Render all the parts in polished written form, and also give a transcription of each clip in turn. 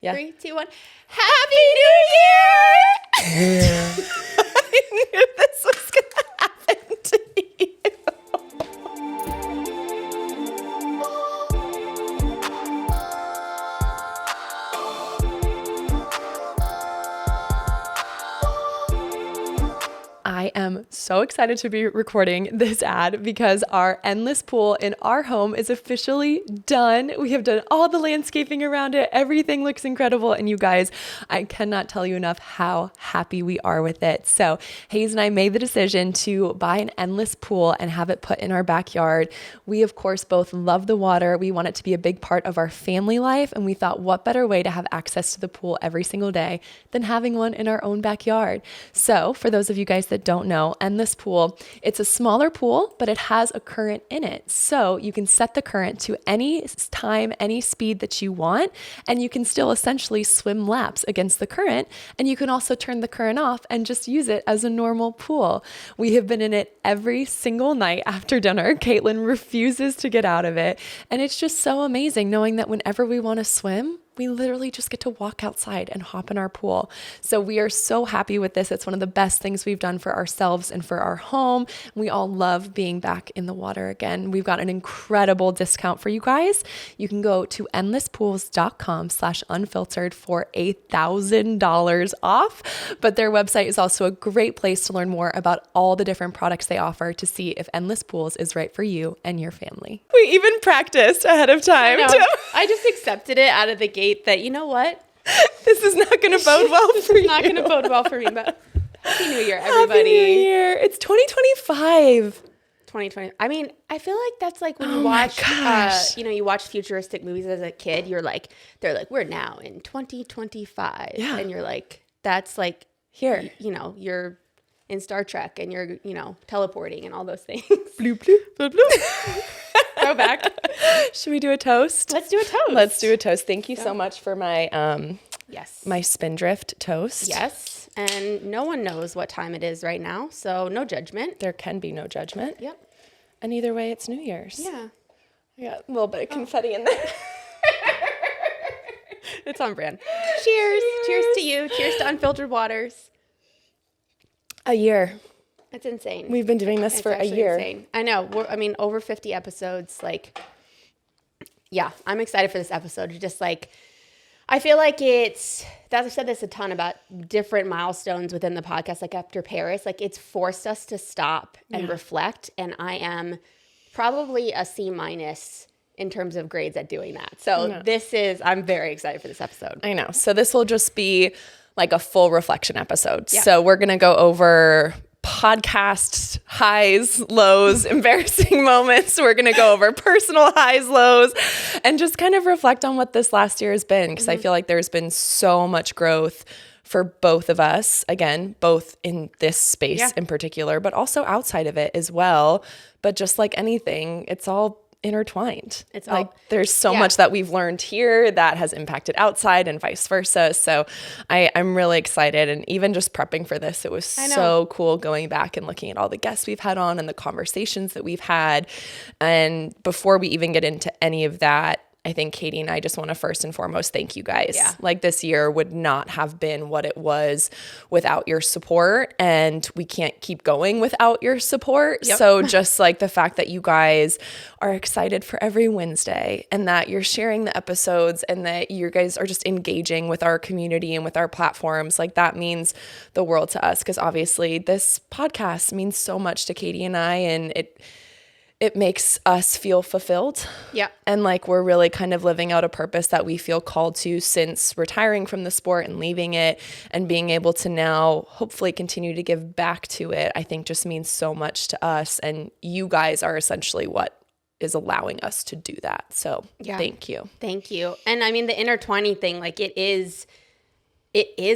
Yeah. 3, 2, 1. Happy New Year! I knew this was going to happen to you. I am so excited to be recording this ad because our endless pool in our home is officially done. We have done all the landscaping around it. Everything looks incredible. And you guys, I cannot tell you enough how happy we are with it. So Hayes and I made the decision to buy an endless pool and have it put in our backyard. We, of course, both love the water. We want it to be a big part of our family life. And we thought, what better way to have access to the pool every single day than having one in our own backyard? So for those of you guys that don't know, endless pool, it's a smaller pool, but it has a current in it. So you can set the current to any time, any speed that you want, and you can still essentially swim laps against the current. And you can also turn the current off and just use it as a normal pool. We have been in it every single night after dinner. Caitlin refuses to get out of it. And it's just so amazing knowing that whenever we want to swim, we literally just get to walk outside and hop in our pool. So we are so happy with this. It's one of the best things we've done for ourselves and for our home. We all love being back in the water again. We've got an incredible discount for you guys. You can go to endlesspools.com/unfiltered for $1,000 off. But their website is also a great place to learn more about all the different products they offer to see if Endless Pools is right for you and your family. We even practiced ahead of time. I just accepted it out of the gate that, you know what? This is not going to bode well for you. It's not going to bode well for me, but Happy New Year, everybody. Happy New Year. It's 2025. 2020. I mean, I feel like that's like when you watch, you watch futuristic movies as a kid, they're like, we're now in 2025. Yeah. And you're like, that's like, here, you're in Star Trek and you're, teleporting and all those things. Bloop, bloop, bloop, bloop. Go back. Should we do a toast? Let's do a toast. Let's do a toast. Thank you so much for my yes, my Spindrift toast. Yes. And no one knows what time it is right now, so no judgment. There can be no judgment. Yep. And either way, it's New Year's. Yeah. I got a little bit of confetti in there. It's on brand. Cheers. Cheers to you. Cheers to Unfiltered Waters. A year. That's insane. We've been doing this for a year. Insane. I know. Over 50 episodes. Yeah, I'm excited for this episode. Just I feel like I've said this a ton about different milestones within the podcast, like after Paris, it's forced us to stop and reflect. And I am probably a C- in terms of grades at doing that. So I'm very excited for this episode. I know. So this will just be like a full reflection episode. Yeah. So we're going to go over podcast highs, lows, embarrassing moments. We're going to go over personal highs, lows, and just kind of reflect on what this last year has been. Because I feel like there's been so much growth for both of us, again, both in this space in particular, but also outside of it as well. But just like anything, it's all intertwined. It's like there's so much that we've learned here that has impacted outside and vice versa. So I'm really excited. And even just prepping for this, it was so cool going back and looking at all the guests we've had on and the conversations that we've had. And before we even get into any of that, I think Katie and I just want to first and foremost thank you guys. Yeah. This year would not have been what it was without your support, and we can't keep going without your support. Yep. So just the fact that you guys are excited for every Wednesday and that you're sharing the episodes and that you guys are just engaging with our community and with our platforms, that means the world to us, because obviously this podcast means so much to Katie and I, and it makes us feel fulfilled. Yeah. And we're really kind of living out a purpose that we feel called to since retiring from the sport and leaving it, and being able to now hopefully continue to give back to it, I think just means so much to us. And you guys are essentially what is allowing us to do that. So thank you. Thank you. And the intertwining thing, it is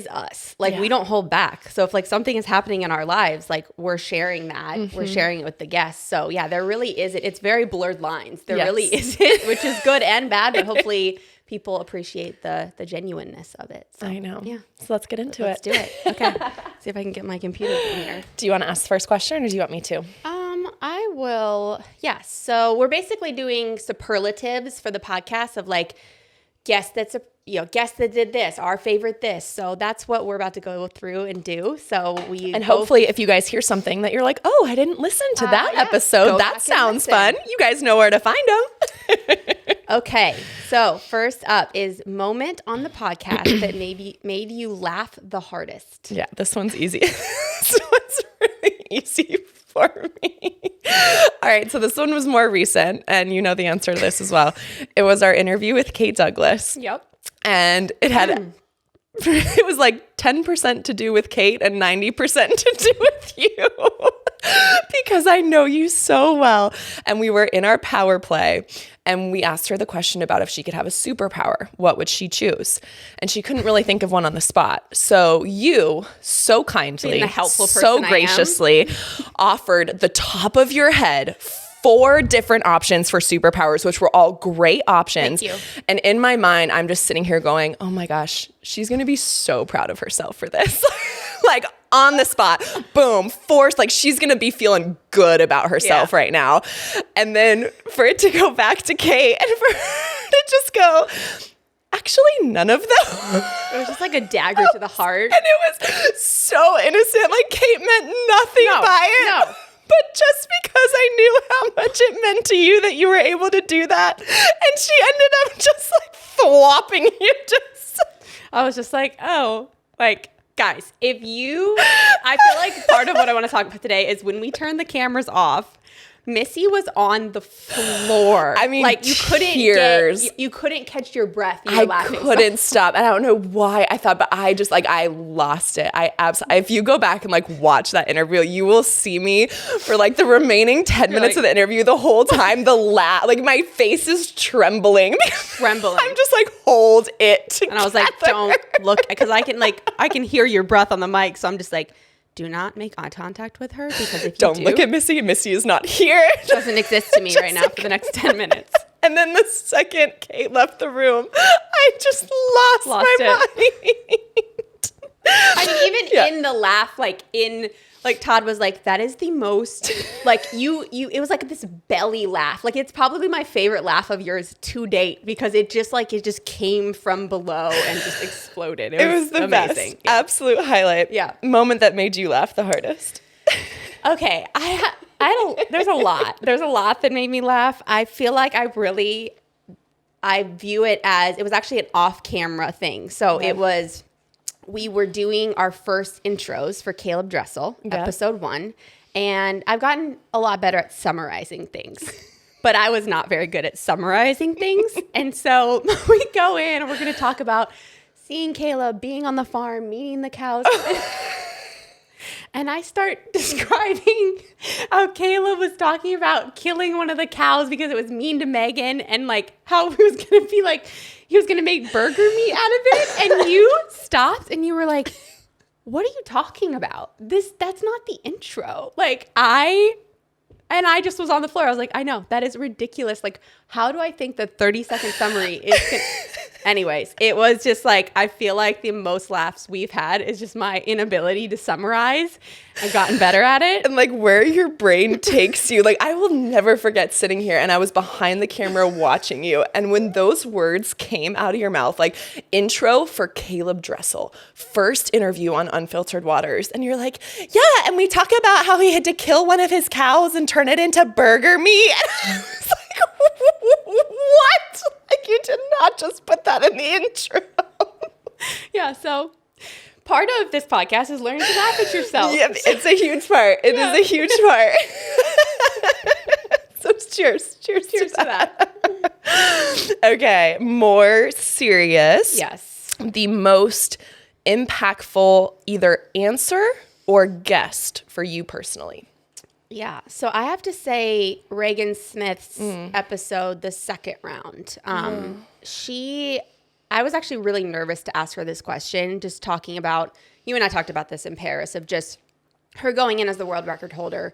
us. We don't hold back. So if something is happening in our lives, we're sharing that. Mm-hmm. We're sharing it with the guests. So there really is it. It's very blurred lines. There really isn't, which is good and bad, but hopefully people appreciate the genuineness of it. So, I know. Yeah. So let's get into it. Let's do it. Okay. See if I can get my computer in here. Do you want to ask the first question or do you want me to? I will. Yes. So we're basically doing superlatives for the podcast of guest that did this, our favorite this. So that's what we're about to go through and do. So and hopefully if you guys hear something that you're like, oh, I didn't listen to that episode. That sounds fun. You guys know where to find them. Okay. So first up is moment on the podcast that maybe made you laugh the hardest. Yeah, this one's easy. This one's really easy for me. All right, so this one was more recent, and you know the answer to this as well. It was our interview with Kate Douglas. Yep. And it had it was like 10% to do with Kate and 90% to do with you. Because I know you so well. And we were in our power play, and we asked her the question about if she could have a superpower, what would she choose? And she couldn't really think of one on the spot. So you so kindly, being the helpful person so graciously offered the top of your head 4 different options for superpowers, which were all great options. Thank you. And in my mind, I'm just sitting here going, oh my gosh, she's going to be so proud of herself for this. Like on the spot, boom, forced, like she's going to be feeling good about herself right now. And then for it to go back to Kate and for her to just go, actually, none of them. It was just like a dagger to the heart. And it was so innocent. Like Kate meant nothing by it. No. But just because I knew how much it meant to you that you were able to do that. And she ended up just like thwopping you. I was just like, oh, like, guys, I feel like part of what I want to talk about today is when we turn the cameras off, Missy was on the floor. I mean, like you couldn't catch your breath. You were laughing. I couldn't stop. And I don't know why I thought, but I just like, I lost it. If you go back and like watch that interview, you will see me for like the remaining 10 minutes of the interview, the whole time, like my face is trembling. I'm just like, hold it together. And I was like, don't look, because I can hear your breath on the mic. So I'm just like, do not make eye contact with her, because if you don't look at Missy. Missy is not here. She doesn't exist to me right now for the next 10 minutes. And then the second Kate left the room, I just lost my mind. I mean, even in the laugh, like Todd was like, that is the most, like it was like this belly laugh. Like it's probably my favorite laugh of yours to date, because it just came from below and just exploded. It was the amazing. Best. Yeah. Absolute highlight. Yeah. Moment that made you laugh the hardest. Okay. There's a lot. There's a lot that made me laugh. I feel like I view it as, it was actually an off-camera thing. So we were doing our first intros for Caleb Dressel, episode 1, and I've gotten a lot better at summarizing things, but I was not very good at summarizing things. And so we go in and we're going to talk about seeing Caleb, being on the farm, meeting the cows. And I start describing how Caleb was talking about killing one of the cows because it was mean to Megan, and like how he was going to be like, he was going to make burger meat out of it. And you stopped and you were like, what are you talking about? That's not the intro. And I just was on the floor. I was like, I know, that is ridiculous. Like, how do I think the 30-second summary is Anyways, it was just like, I feel like the most laughs we've had is just my inability to summarize. I've gotten better at it. And like where your brain takes you. Like I will never forget sitting here and I was behind the camera watching you. And when those words came out of your mouth, like intro for Caleb Dressel, first interview on Unfiltered Waters. And you're like, yeah. And we talk about how he had to kill one of his cows and turn it into burger meat. And I was like, what? Like you did not just put that in the intro. Yeah, so part of this podcast is learning to laugh at yourself. Yeah, it's a huge part. It is a huge part. So cheers. Cheers to that. Okay, more serious. Yes. The most impactful either answer or guest for you personally. Yeah. So I have to say Reagan Smith's episode, the second round. I was actually really nervous to ask her this question, just talking about, you and I talked about this in Paris, of just her going in as the world record holder,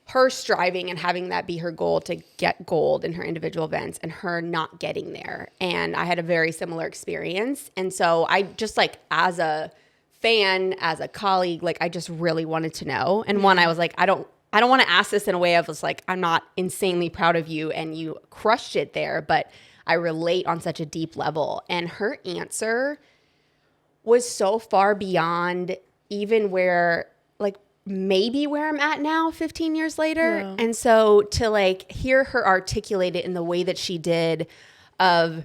her striving and having that be her goal to get gold in her individual events, and her not getting there. And I had a very similar experience. And so I just like, as a fan, as a colleague, like I just really wanted to know. And one, I was like, I don't want to ask this in a way of like, I'm not insanely proud of you and you crushed it there, but I relate on such a deep level. And her answer was so far beyond even where, like, maybe where I'm at now 15 years later. Yeah. And so to like hear her articulate it in the way that she did of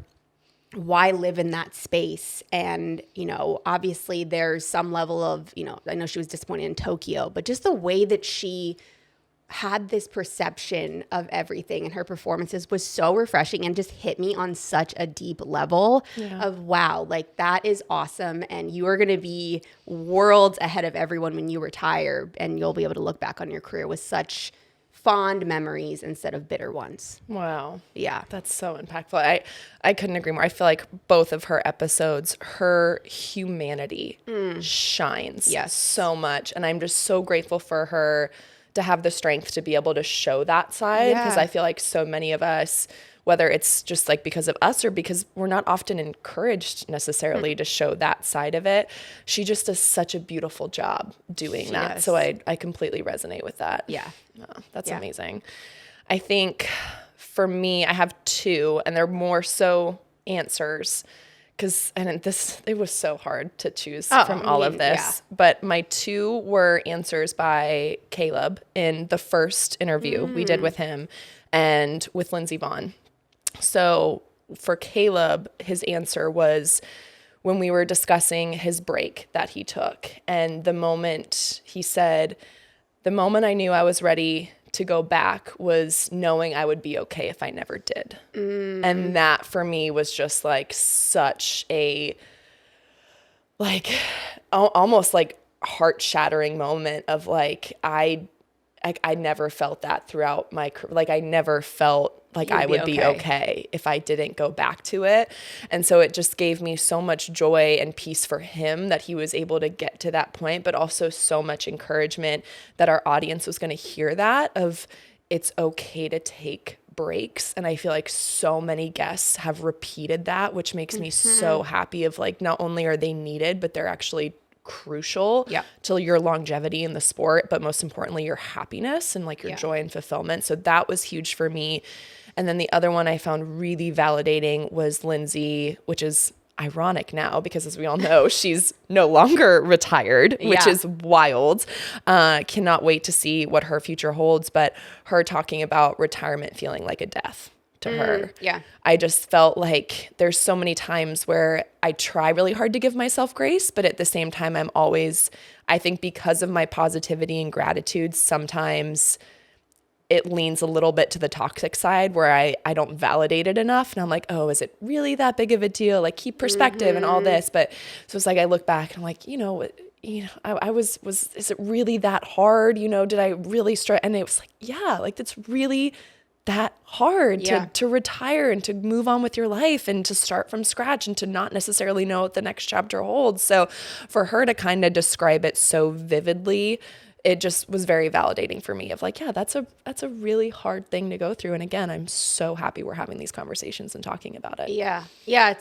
why live in that space. And, you know, obviously there's some level of, you know, I know she was disappointed in Tokyo, but just the way that she had this perception of everything in her performances was so refreshing and just hit me on such a deep level of, wow, like that is awesome. And you are going to be worlds ahead of everyone when you retire, and you'll be able to look back on your career with such fond memories instead of bitter ones. Wow. Yeah. That's so impactful. I couldn't agree more. I feel like both of her episodes, her humanity shines so much. And I'm just so grateful for her to have the strength to be able to show that side, because I feel like so many of us, whether it's just like because of us or because we're not often encouraged necessarily to show that side of it, she just does such a beautiful job doing that. Does. So I completely resonate with that. Yeah. Oh, that's amazing. I think for me, I have two, and they're more so answers, because it was so hard to choose from all of this. But my two were answers by Caleb in the first interview we did with him and with Lindsey Vonn. So for Caleb, his answer was when we were discussing his break that he took. And the moment he said, the moment I knew I was ready to go back was knowing I would be okay if I never did. And that for me was just like such a, like, almost like heart-shattering moment of like, I never felt that throughout my career. Like I never felt like I would be okay if I didn't go back to it. And so it just gave me so much joy and peace for him that he was able to get to that point, but also so much encouragement that our audience was going to hear that of it's okay to take breaks. And I feel like so many guests have repeated that, which makes me so happy of like, not only are they needed, but they're actually crucial to your longevity in the sport, but most importantly, your happiness and like your joy and fulfillment. So that was huge for me. And then the other one I found really validating was Lindsey, which is ironic now because as we all know, she's no longer retired, which is wild. Cannot wait to see what her future holds, but her talking about retirement feeling like a death to her. Yeah. I just felt like there's so many times where I try really hard to give myself grace, but at the same time, I'm always, I think because of my positivity and gratitude, sometimes it leans a little bit to the toxic side where I don't validate it enough. And I'm like, oh, is it really that big of a deal? Like keep perspective and all this. But so it's like, I look back and I'm like, I was, is it really that hard? Did I really stress? And it was like, yeah, like that's really that hard to retire and to move on with your life and to start from scratch and to not necessarily know what the next chapter holds. So for her to kind of describe it so vividly, it just was very validating for me of like, yeah, that's a really hard thing to go through. And again, I'm so happy we're having these conversations and talking about it. Yeah. Yeah.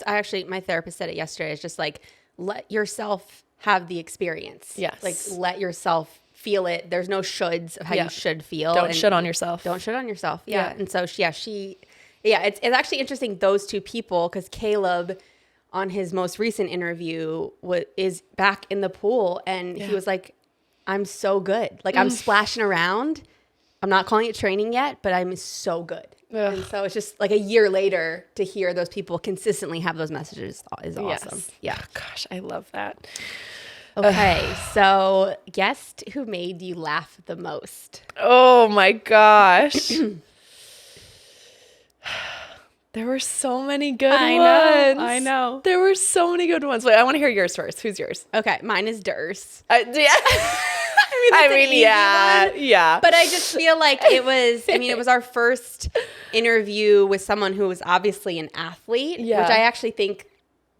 My therapist said it yesterday. It's just like, let yourself have the experience. Yes. Like let yourself feel it. There's no shoulds of how you should feel. Don't shit on yourself. Don't shit on yourself. Yeah. And so it's actually interesting, those two people, because Caleb on his most recent interview is back in the pool and he was like, I'm so good. Like I'm splashing around. I'm not calling it training yet, but I'm so good. Ugh. And so it's just like a year later to hear those people consistently have those messages is awesome. Yes. Yeah. Gosh, I love that. Okay. So guest who made you laugh the most? Oh my gosh. There were so many good ones. I know. There were so many good ones. Wait, I want to hear yours first. Who's yours? Okay. Mine is Durs. Yeah. Yeah. But I just feel like it was our first interview with someone who was obviously an athlete, which I actually think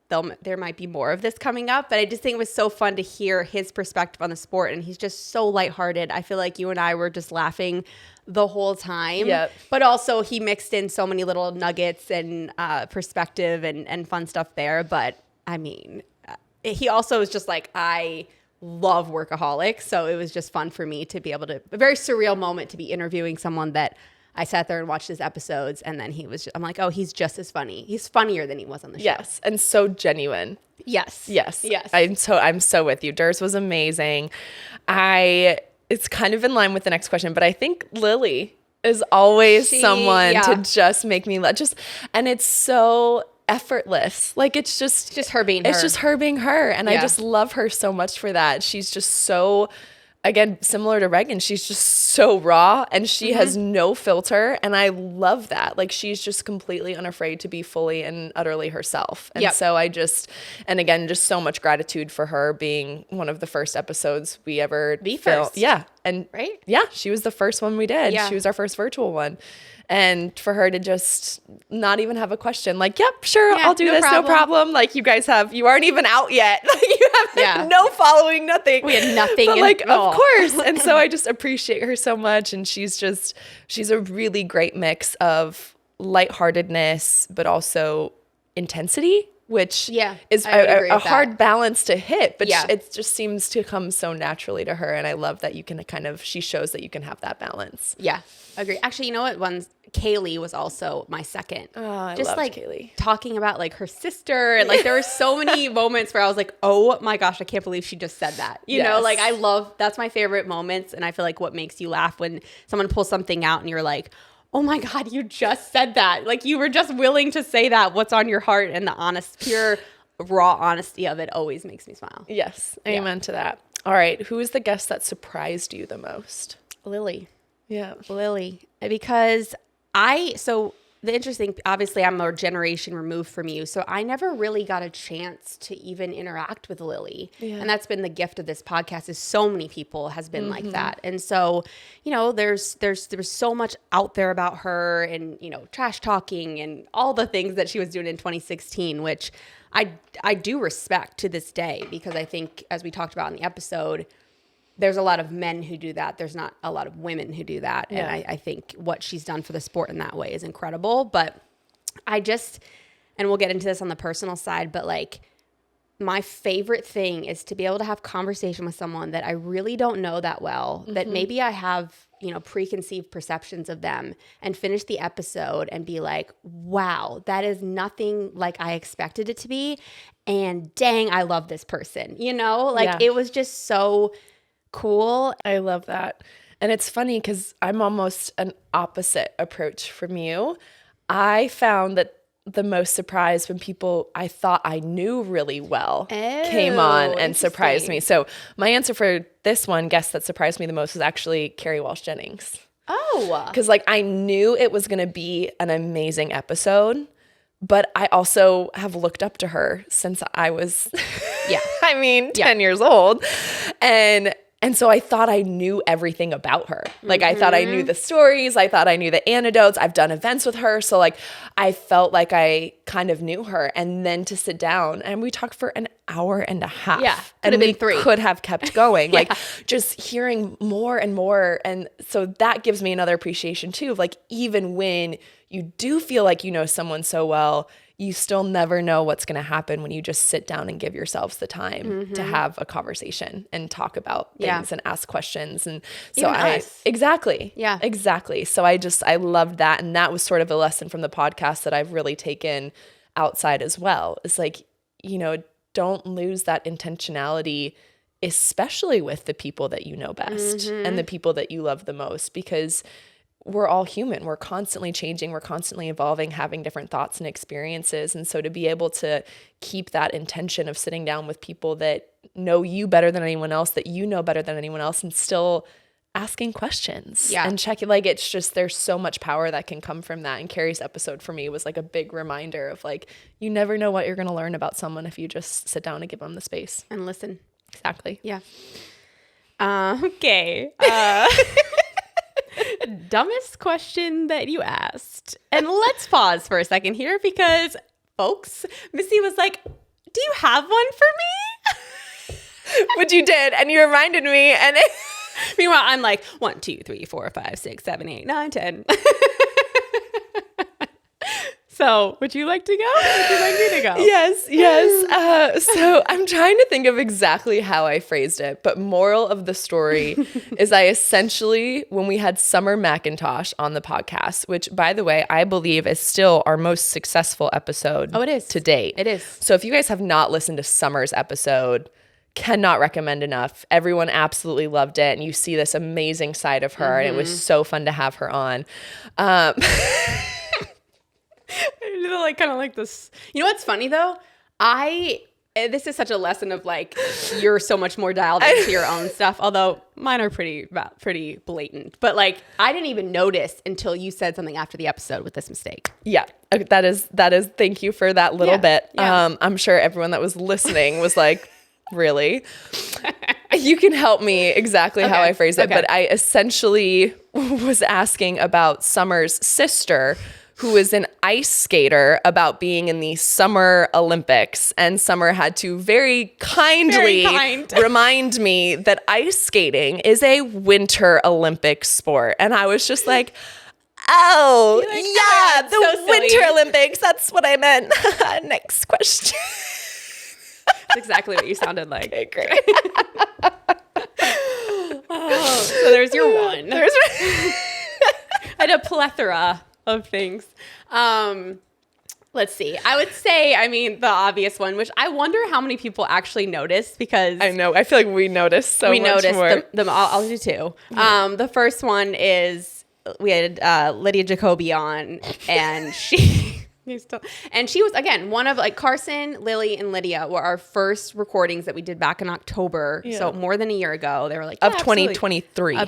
there might be more of this coming up, but I just think it was so fun to hear his perspective on the sport. And he's just so lighthearted. I feel like you and I were just laughing the whole time, but also he mixed in so many little nuggets and perspective and fun stuff there. But I mean, he also was just like, I love workaholics. So it was just fun for me to be able to, a very surreal moment to be interviewing someone that I sat there and watched his episodes, and then I'm like, oh, he's just as funny. He's funnier than he was on the show. Yes, and so genuine. Yes. I'm so with you. Durs was amazing. It's kind of in line with the next question, but I think Lily is always someone to just make me laugh. And it's so effortless. Like it's just her being her. It's just her being her. And I just love her so much for that. She's just so, again, similar to Reagan, she's just so raw and she has no filter. And I love that. Like she's just completely unafraid to be fully and utterly herself. And so and again, just so much gratitude for her being one of the first episodes we ever filmed. Yeah. And she was the first one we did. Yeah. She was our first virtual one. And for her to just not even have a question, like, yep, sure, I'll do this, no problem. Like, you guys you aren't even out yet. Like, you have no following, nothing. We had nothing. But like, of course. And so I just appreciate her so much. And she's a really great mix of lightheartedness, but also intensity, which is a hard balance to hit, but it just seems to come so naturally to her. And I love that you can she shows that you can have that balance. Yeah, agree. Actually, you know what? Kaylee was also my second. Oh, I loved Kaylee. Talking about like her sister. And like there were so many moments where I was like, oh my gosh, I can't believe she just said that. You know, like that's my favorite moments. And I feel like what makes you laugh when someone pulls something out and you're like, oh my God, you just said that. Like you were just willing to say that. What's on your heart, and the honest, pure, raw honesty of it always makes me smile. Yes. Amen to that. All right. Who is the guest that surprised you the most? Lily. Yeah. Lily. Because the interesting, obviously I'm a generation removed from you, so I never really got a chance to even interact with Lily. Yeah. And that's been the gift of this podcast, is so many people has been like that. And so, you know, there's so much out there about her, and, you know, trash talking and all the things that she was doing in 2016, which I do respect to this day, because I think, as we talked about in the episode, there's a lot of men who do that. There's not a lot of women who do that. Yeah. And I think what she's done for the sport in that way is incredible. But and we'll get into this on the personal side, but like my favorite thing is to be able to have conversation with someone that I really don't know that well, that maybe I have, you know, preconceived perceptions of them, and finish the episode and be like, wow, that is nothing like I expected it to be. And dang, I love this person, you know, like it was just so cool. I love that. And it's funny because I'm almost an opposite approach from you. I found that the most surprise when people I thought I knew really well came on and surprised me. So my answer for this one, guest that surprised me the most, was actually Carrie Walsh Jennings. Oh. Because like I knew it was going to be an amazing episode, but I also have looked up to her since I was, 10 years old. And so I thought I knew everything about her. Like I thought I knew the stories. I thought I knew the anecdotes. I've done events with her. So like I felt like I kind of knew her. And then to sit down and we talked for an hour and a half. Yeah. And we could have kept going. Like just hearing more and more. And so that gives me another appreciation too, of like, even when you do feel like you know someone so well, you still never know what's going to happen when you just sit down and give yourselves the time to have a conversation and talk about things and ask questions. And so exactly. So I loved that. And that was sort of a lesson from the podcast that I've really taken outside as well. It's like, you know, don't lose that intentionality, especially with the people that you know best and the people that you love the most, because we're all human. We're constantly changing. We're constantly evolving, having different thoughts and experiences. And so to be able to keep that intention of sitting down with people that know you better than anyone else, that you know better than anyone else, and still asking questions and checking, like, it's just, there's so much power that can come from that. And Carrie's episode for me was like a big reminder of like, you never know what you're going to learn about someone if you just sit down and give them the space. And listen. Exactly. Yeah. Okay. Dumbest question that you asked. And let's pause for a second here, because folks, Missy was like, do you have one for me? Which you did, and you reminded me. And meanwhile, I'm like 1, 2, 3, 4, 5, 6, 7, 8, 9, 10. So would you like to go? Would you like me to go? Yes. So I'm trying to think of exactly how I phrased it, but moral of the story is I essentially, when we had Summer McIntosh on the podcast, which by the way, I believe is still our most successful episode it is. to date. It is. So if you guys have not listened to Summer's episode, cannot recommend enough. Everyone absolutely loved it. And you see this amazing side of her. And it was so fun to have her on. Like kind of like this. You know what's funny though? This is such a lesson of like you're so much more dialed into your own stuff. Although mine are pretty blatant. But like I didn't even notice until you said something after the episode with this mistake. Yeah, that is. Thank you for that little bit. Yeah. I'm sure everyone that was listening was like, really? You can help me exactly how I phrase it. Okay. But I essentially was asking about Summer's sister, who is an ice skater, about being in the Summer Olympics. And Summer had to very kindly remind me that ice skating is a Winter Olympic sport. And I was just like, oh, yeah, the Winter Olympics. That's what I meant. Next question. That's exactly what you sounded like. Okay, great. So there's your one. I had a plethora of things. Let's see. I would say, the obvious one, which I wonder how many people actually noticed, because I know. I feel like we noticed so much more. We noticed them. I'll do two. The first one is we had Lydia Jacoby on, and she was, again, one of like Carson, Lily, and Lydia were our first recordings that we did back in October. Yeah. So more than a year ago. They were like, of 2023.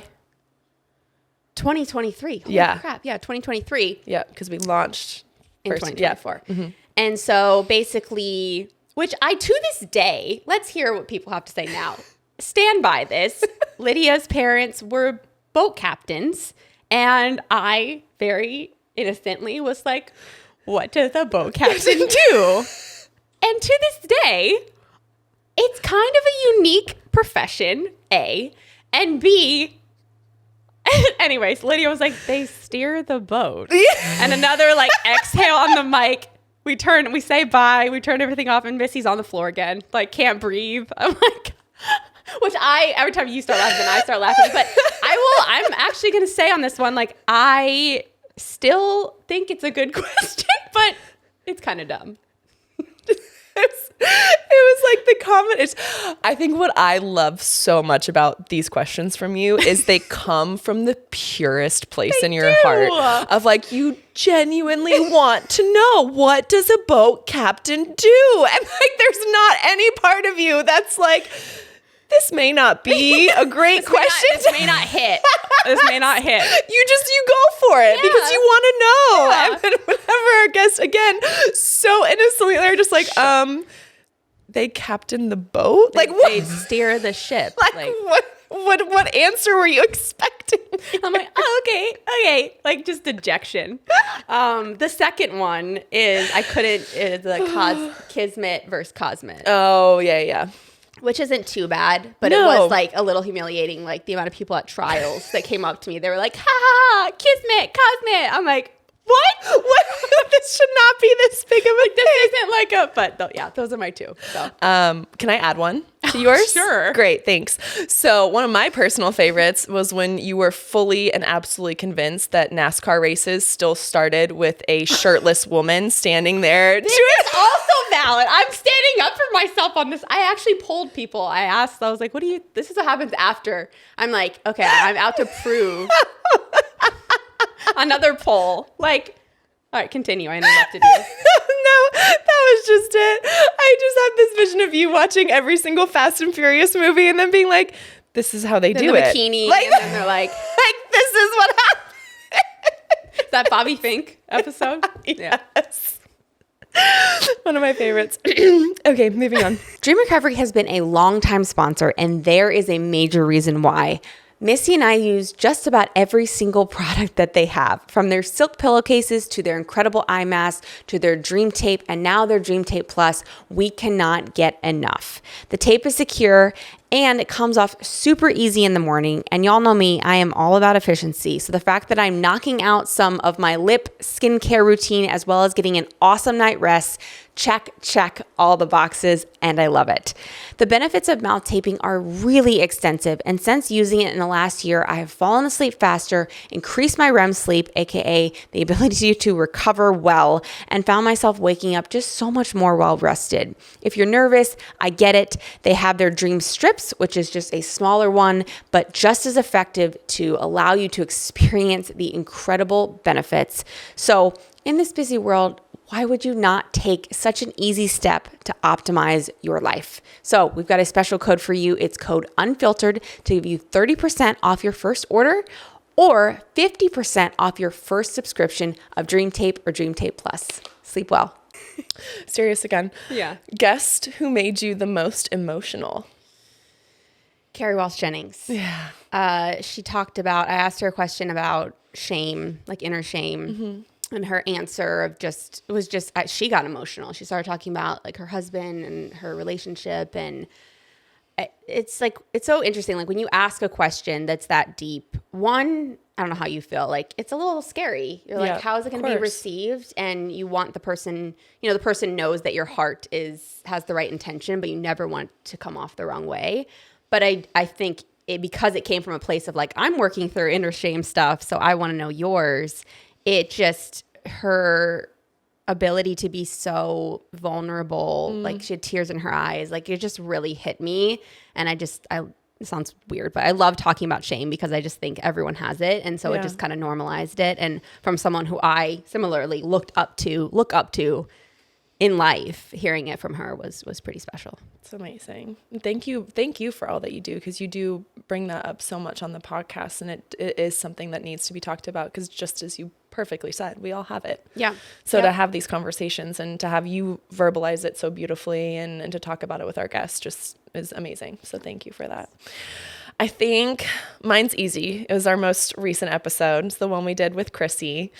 2023. Holy crap. Yeah, 2023. Yeah, because we launched in 2024. Yeah. Mm-hmm. And so basically, which to this day, let's hear what people have to say now. Stand by this. Lydia's parents were boat captains, and I very innocently was like, what does a boat captain do? And to this day, it's kind of a unique profession, A, and B, anyways, Lydia was like, they steer the boat. And another like exhale on the mic. We say bye, we turn everything off, and Missy's on the floor again, like can't breathe. I'm like, which every time you start laughing, I start laughing. But I'm actually going to say on this one, like, I still think it's a good question, but it's kind of dumb. It was like the comment. I think what I love so much about these questions from you is they come from the purest place in your heart of like, you genuinely want to know, what does a boat captain do? And like, there's not any part of you that's like, this may not be a great question. This may not hit. You go for it because you want to know. Yeah. And then whenever our guests, again, so innocently, they're just like, they captain the boat? They steer the ship. Like what answer were you expecting? I'm like, oh, okay. Like just dejection. The second one is the Kismet versus Cosmet. Oh, yeah. Which isn't too bad, but it was like a little humiliating, like the amount of people at trials that came up to me. They were like, ha, Kismet, Cosmet. I'm like, what? This should not be this big of a thing. This isn't like but those are my two. So. Can I add one to yours? Sure. Great, thanks. So one of my personal favorites was when you were fully and absolutely convinced that NASCAR races still started with a shirtless woman standing there. This is also valid. I'm standing up for myself on this. I actually polled people. I was like, this is what happens after. I'm like, okay, I'm out to prove. Another poll. Like, all right, continue. I interrupted you. No, that was just it. I just had this vision of you watching every single Fast and Furious movie and then being like, this is how they do it. Bikini, like, and then they're like, this is what happened. Is that Bobby Fink episode? Yes. One of my favorites. Okay, moving on. Dream Recovery has been a longtime sponsor, and there is a major reason why. Missy and I use just about every single product that they have, from their silk pillowcases to their incredible eye mask to their Dream Tape and now their Dream Tape Plus. We cannot get enough. The tape is secure And it comes off super easy in the morning. And y'all know me, I am all about efficiency. So the fact that I'm knocking out some of my lip skincare routine as well as getting an awesome night rest, check all the boxes, and I love it. The benefits of mouth taping are really extensive, and since using it in the last year, I have fallen asleep faster, increased my REM sleep, aka the ability to recover well, and found myself waking up just so much more well rested. If you're nervous, I get it. They have their Dream Strips, which is just a smaller one, but just as effective to allow you to experience the incredible benefits. So in this busy world, why would you not take such an easy step to optimize your life? So we've got a special code for you. It's code Unfiltered to give you 30% off your first order or 50% off your first subscription of Dream Tape or Dream Tape Plus. Sleep well. Serious again. Yeah. Guessed who made you the most emotional? Carrie Walsh Jennings. Yeah. She talked about, I asked her a question about shame, like inner shame. Mm-hmm. And her answer of she got emotional. She started talking about like her husband and her relationship. And it's like, it's so interesting. Like when you ask a question that's that deep, one, I don't know how you feel, like it's a little scary. You're like, how is it going to be received? And you want the person, the person knows that your heart has the right intention, but you never want to come off the wrong way. But I think because it came from a place of like, I'm working through inner shame stuff, so I want to know yours. It just, her ability to be so vulnerable, like she had tears in her eyes, like it just really hit me. And it sounds weird, but I love talking about shame because I just think everyone has it. And so it just kind of normalized it. And from someone who I similarly look up to in life, hearing it from her was pretty special. It's amazing. Thank you for all that you do, because you do bring that up so much on the podcast, and it is something that needs to be talked about, because just as you perfectly said, we all have it. Yeah. So to have these conversations and to have you verbalize it so beautifully and to talk about it with our guests just is amazing. So thank you for that. I think mine's easy. It was our most recent episode. It's the one we did with Chrissy.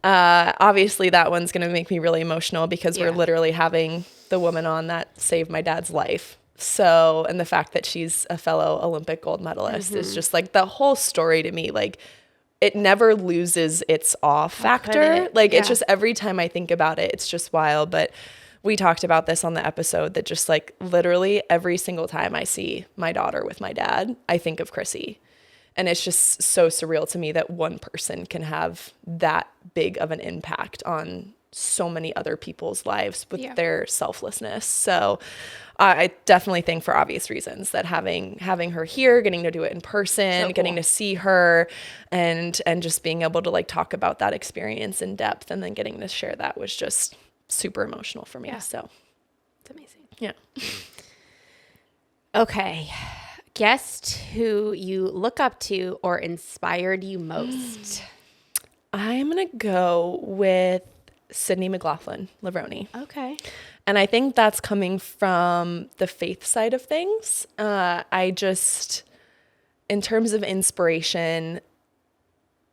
Obviously, that one's going to make me really emotional because we're literally having the woman on that saved my dad's life. So, and the fact that she's a fellow Olympic gold medalist is just like the whole story to me. Like, it never loses its awe factor. It's just every time I think about it, it's just wild. But we talked about this on the episode that just like literally every single time I see my daughter with my dad, I think of Chrissy. And it's just so surreal to me that one person can have that big of an impact on so many other people's lives with their selflessness. So I definitely think, for obvious reasons, that having her here, getting to do it in person, so cool. Getting to see her and just being able to like talk about that experience in depth and then getting to share that was just super emotional for me. Yeah. So it's amazing. Yeah. Okay. Guess who you look up to or inspired you most? I'm going to go with Sydney McLaughlin-Levrone. Okay. And I think that's coming from the faith side of things. I just, in terms of inspiration,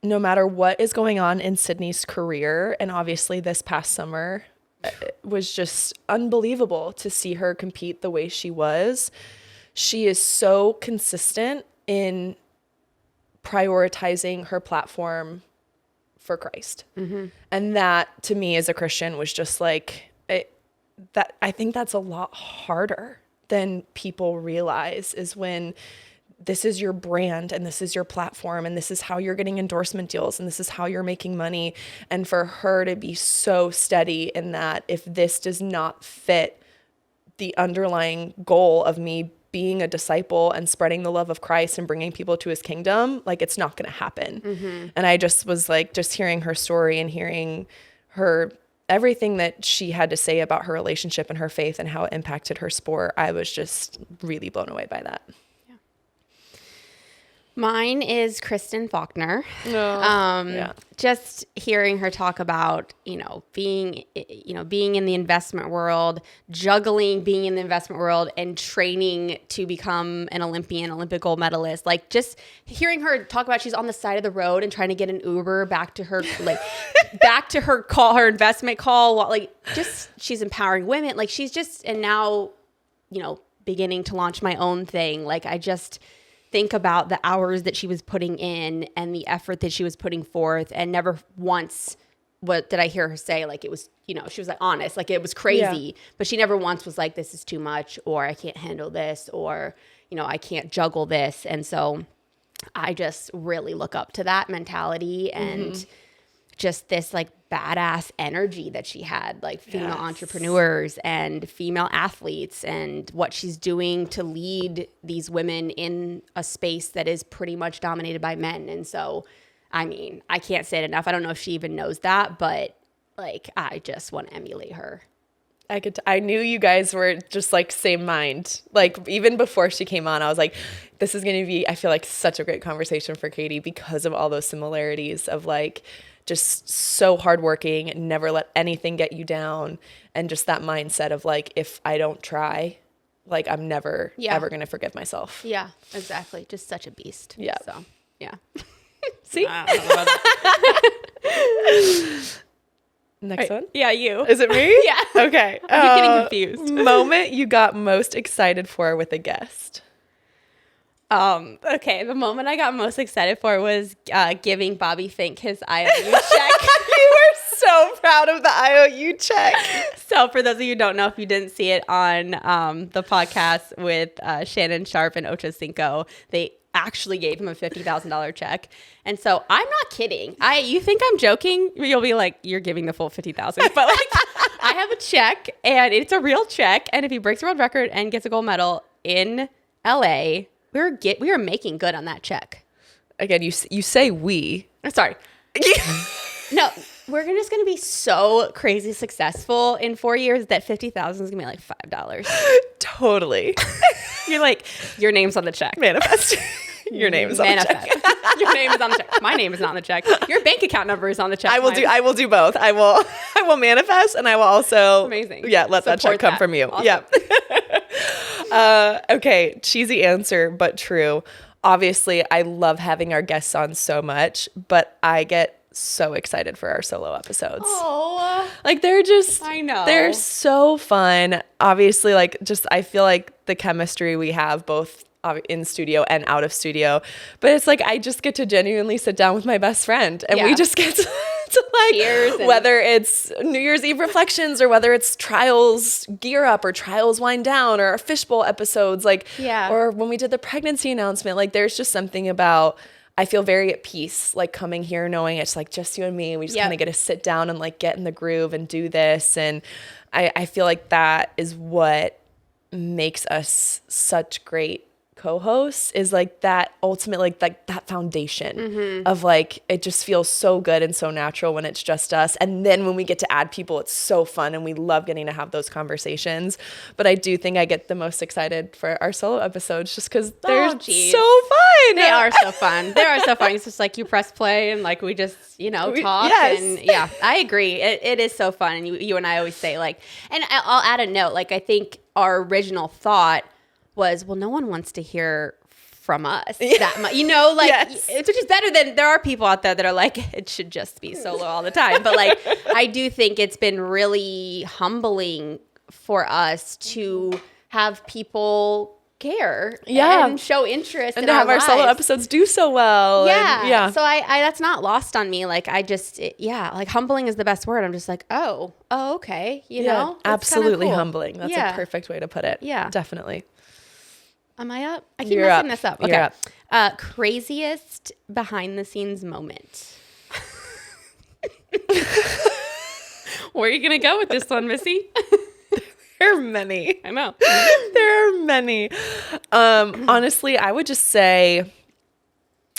no matter what is going on in Sydney's career, and obviously this past summer, it was just unbelievable to see her compete the way she was. She is so consistent in prioritizing her platform for Christ. Mm-hmm. And that, to me as a Christian, was just like, that. I think that's a lot harder than people realize, is when this is your brand and this is your platform and this is how you're getting endorsement deals and this is how you're making money. And for her to be so steady in that, if this does not fit the underlying goal of me being a disciple and spreading the love of Christ and bringing people to his kingdom, like, it's not going to happen. Mm-hmm. And I just was like, just hearing her story and hearing her, everything that she had to say about her relationship and her faith and how it impacted her sport, I was just really blown away by that. Mine is Kristen Faulkner. Just hearing her talk about, being in the investment world, juggling being in the investment world and training to become an Olympic gold medalist. Like, just hearing her talk about, she's on the side of the road and trying to get an Uber back to her, back to her call, her investment call. Just, she's empowering women. Like, she's just, and now, beginning to launch my own thing, like I just think about the hours that she was putting in and the effort that she was putting forth, and never once what did I hear her say, like it was, you know, she was like honest, like it was crazy, but she never once was like, this is too much, or I can't handle this, or, you know, I can't juggle this. And so I just really look up to that mentality and just this like badass energy that she had, like female entrepreneurs and female athletes, and what she's doing to lead these women in a space that is pretty much dominated by men. And so, I mean, I can't say it enough. I don't know if she even knows that, but like, I just want to emulate her. I knew you guys were just like same mind. Like even before she came on, I was like, this is going to be, I feel like such a great conversation for Katie because of all those similarities of like, just so hardworking, never let anything get you down. And just that mindset of like, if I don't try, like I'm never ever going to forgive myself. Yeah, exactly. Just such a beast. Yeah. So, yeah. See? I don't know about that. Next one? Yeah, you. Is it me? Yeah. Okay. I'm getting confused. Moment you got most excited for with a guest. Okay, the moment I got most excited for was giving Bobby Fink his IOU check. You were so proud of the IOU check. So for those of you who don't know, if you didn't see it on the podcast with Shannon Sharp and Ocho Cinco, they actually gave him a $50,000 check. And so I'm not kidding. You think I'm joking? You'll be like, you're giving the full $50,000. But like, I have a check, and it's a real check. And if he breaks the world record and gets a gold medal in LA, we are making good on that check. Again, you say we. Sorry. No, we're just going to be so crazy successful in 4 years that $50,000 is going to be like $5. Totally. You're like, your name's on the check. Manifest. Your name is on the check. Your name is on the check. My name is not on the check. Your bank account number is on the check. I will do both. I will manifest, and I will also amazing. Yeah, let that check come from you. Awesome. Yeah. Okay, cheesy answer, but true. Obviously, I love having our guests on so much, but I get so excited for our solo episodes. Oh, like they're just, I know, they're so fun. Obviously, like just I feel like the chemistry we have both in studio and out of studio, but it's like I just get to genuinely sit down with my best friend, and we just get to like cheers, whether it's New Year's Eve reflections or whether it's trials gear up or trials wind down or our fishbowl episodes, like or when we did the pregnancy announcement, like there's just something about, I feel very at peace, like coming here knowing it's like just you and me, and we just kind of get to sit down and like get in the groove and do this. And I feel like that is what makes us such great co-hosts, is like that ultimate, like that foundation of like, it just feels so good and so natural when it's just us. And then when we get to add people, it's so fun, and we love getting to have those conversations. But I do think I get the most excited for our solo episodes just because they're so fun. They are so fun. They are so fun. It's just like you press play and like we just, talk. And yeah, I agree. It is so fun. And you and I always say like, and I'll add a note, like I think our original thought was, well, no one wants to hear from us that much, which is better than, there are people out there that are like, it should just be solo all the time. But like, I do think it's been really humbling for us to have people care and show interest and in to have our lives. solo episodes do so well. So I that's not lost on me. Like I just, like humbling is the best word. I'm just like, oh, okay. That's absolutely cool. humbling. That's a perfect way to put it. Yeah, definitely. Am I up? I keep messing this up. Okay. You're up. Craziest behind the scenes moment. Where are you going to go with this one, Missy? There are many. I know. There are many. Honestly, I would just say,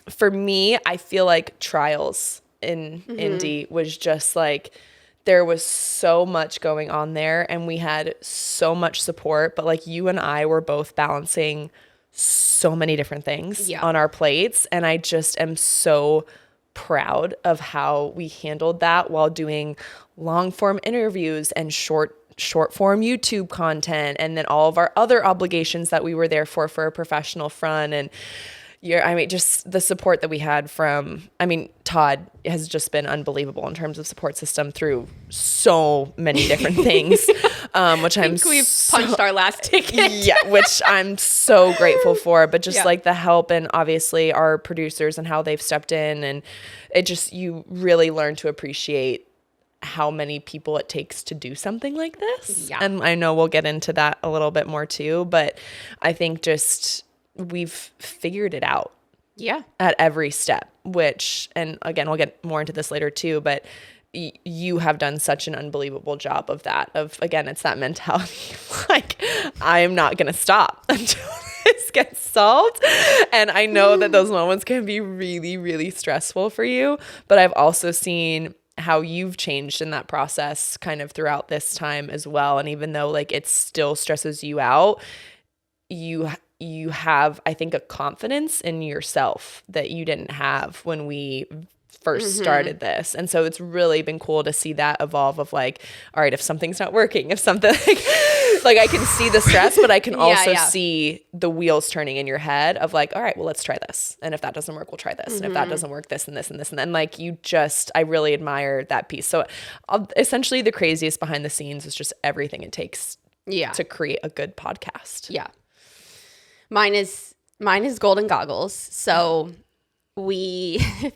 for me, I feel like trials in Indy was just like, there was so much going on there, and we had so much support, but like you and I were both balancing so many different things on our plates. And I just am so proud of how we handled that while doing long form interviews and short form YouTube content, and then all of our other obligations that we were there for a professional front. And just the support that we had from, Todd has just been unbelievable in terms of support system through so many different things, which we've punched our last ticket. Yeah, which I'm so grateful for, but just like the help and obviously our producers and how they've stepped in, and it just, you really learn to appreciate how many people it takes to do something like this. Yeah. And I know we'll get into that a little bit more too, but I think just we've figured it out. Yeah. At every step, which, and again, we'll get more into this later too, but you have done such an unbelievable job of that. Again, it's that mentality like, I am not going to stop until this gets solved. And I know that those moments can be really, really stressful for you, but I've also seen how you've changed in that process kind of throughout this time as well. And even though like it still stresses you out, you have, I think, a confidence in yourself that you didn't have when we first started this. And so it's really been cool to see that evolve of like, all right, if something's not working, if something like I can see the stress, but I can also see the wheels turning in your head of like, all right, well, let's try this. And if that doesn't work, we'll try this. And if that doesn't work, this and this and this. And then like I really admire that piece. So essentially the craziest behind the scenes is just everything it takes to create a good podcast. Yeah. Mine is Golden Goggles. So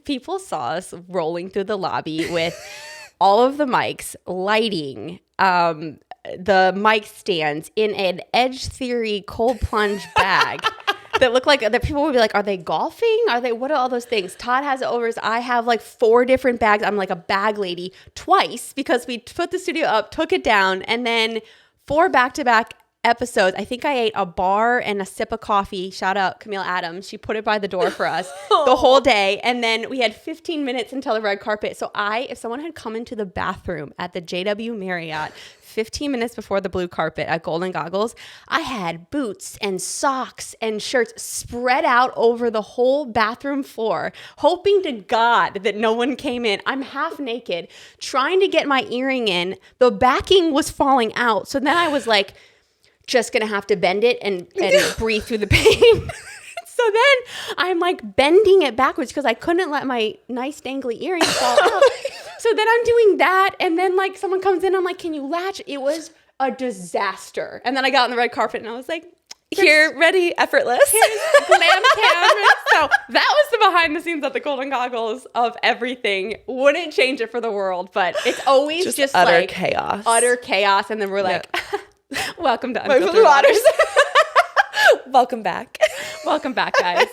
people saw us rolling through the lobby with all of the mics, lighting, the mic stands in an Edge Theory cold plunge bag that look like, that people would be like, are they golfing? What are all those things? Todd has it over. I have like 4 different bags. I'm like a bag lady twice because we put the studio up, took it down, and then 4 back-to-back episodes. I think I ate a bar and a sip of coffee. Shout out Camille Adams. She put it by the door for us the whole day. And then we had 15 minutes until the red carpet. So if someone had come into the bathroom at the JW Marriott 15 minutes before the blue carpet at Golden Goggles, I had boots and socks and shirts spread out over the whole bathroom floor, hoping to God that no one came in. I'm half naked, trying to get my earring in. The backing was falling out. So then I was like, just gonna have to bend it and breathe through the pain. So then I'm like bending it backwards because I couldn't let my nice dangly earrings fall out. So then I'm doing that, and then like someone comes in, I'm like, can you latch? It was a disaster. And then I got on the red carpet and I was like, here, ready, effortless. Here's glam camera. So that was the behind the scenes at the Golden Goggles of everything. Wouldn't change it for the world, but it's always just utter like chaos. Utter chaos. And then we're like, welcome to Unfiltered Waters. Welcome back. Welcome back, guys.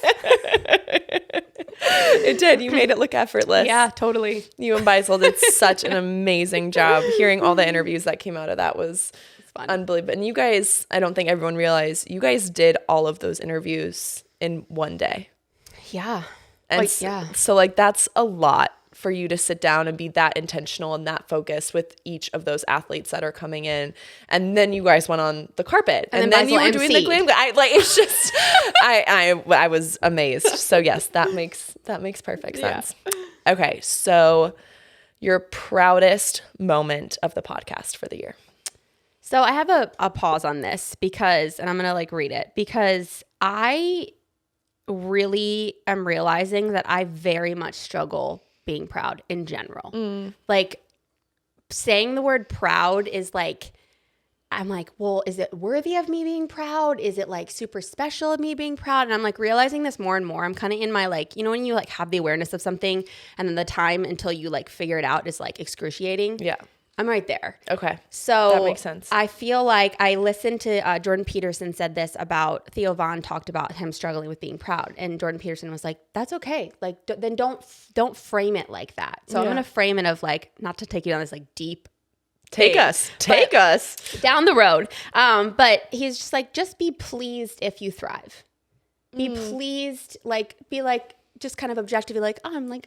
It did. You made it look effortless. Yeah, totally. You and Beisel did such an amazing job. Hearing all the interviews that came out of that was unbelievable. And you guys, I don't think everyone realized, you guys did all of those interviews in one day. Yeah. And so like that's a lot for you to sit down and be that intentional and that focused with each of those athletes that are coming in. And then you guys went on the carpet and then you were doing the glam. It's just, I was amazed. So yes, that makes perfect sense. Yeah. Okay. So your proudest moment of the podcast for the year. So I have a pause on this because, and I'm going to like read it because I really am realizing that I very much struggle being proud in general. Like saying the word proud is like, I'm like, well, is it worthy of me being proud? Is it like super special of me being proud? And I'm like realizing this more and more. I'm kind of in my like, you know, when you like have the awareness of something and then the time until you like figure it out is like excruciating. Yeah. I'm right there. Okay. So that makes sense. I feel like I listened to Jordan Peterson said this about Theo Von talked about him struggling with being proud. And Jordan Peterson was like, that's okay. Like, then don't frame it like that. So I'm going to frame it of like, not to take you down this like deep Take us down the road. But he's just like, just be pleased if you thrive. Be pleased, like, be like, just kind of objectively like, oh,